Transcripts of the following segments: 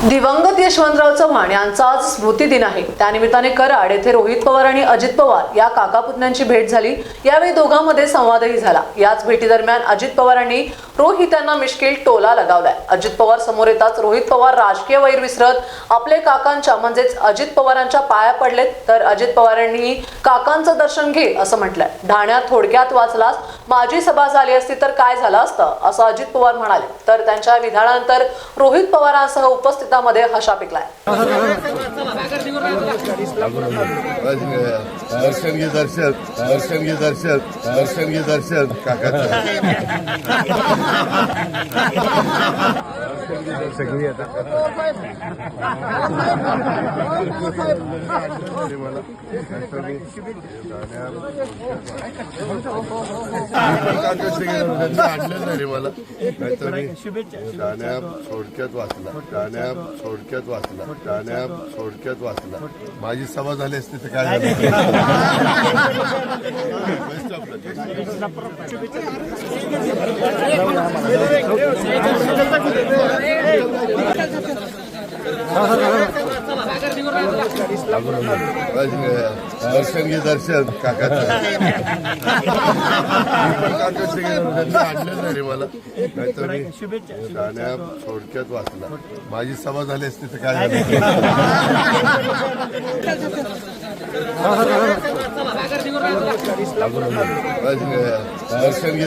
दिवंगत यशवंतराव चव्हाण यांचा आज स्मृतिदिन आहे। त्यानिमित्ताने कराड येथे रोहित पवार आणि अजित पवार या काकापुतण्यांची भेट झाली। यावेळी दोघांमध्ये संवादही झाला। याच भेटी दरम्यान अजित पवारांनी रोहित यांना मिश्किल टोला लगावलाय। अजित पवार समोर येताच रोहित पवार राजकीय वैर विसरत आपले काकांच्या म्हणजेच अजित पवारांच्या पाया पडलेत, तर अजित पवारांनी काकांचं दर्शन घे असं म्हटलंय। ढाण्यात थोडक्यात वाचलास माझी सभा झाली असती तर काय झालं असतं असं अजित पवार म्हणाले। तर त्यांच्या विधानानंतर रोहित पवारांसह उपस्थितांमध्ये हशा पिकलाय। दर्शन काकाचं सगळी आता थोडक्यात वाचला माझी सभा झाली असती तर काय दर्शन काकाचं आणलं नाही रे मला, नाहीतर थोडक्यात वाचला माझी सभा झाली असती तर काय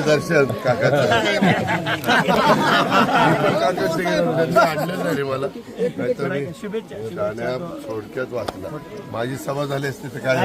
दर्शन काकाचं आणलं नाही रे मला, नाहीतर थोडक्यात वाचला माझी सभा झाली असती तर काय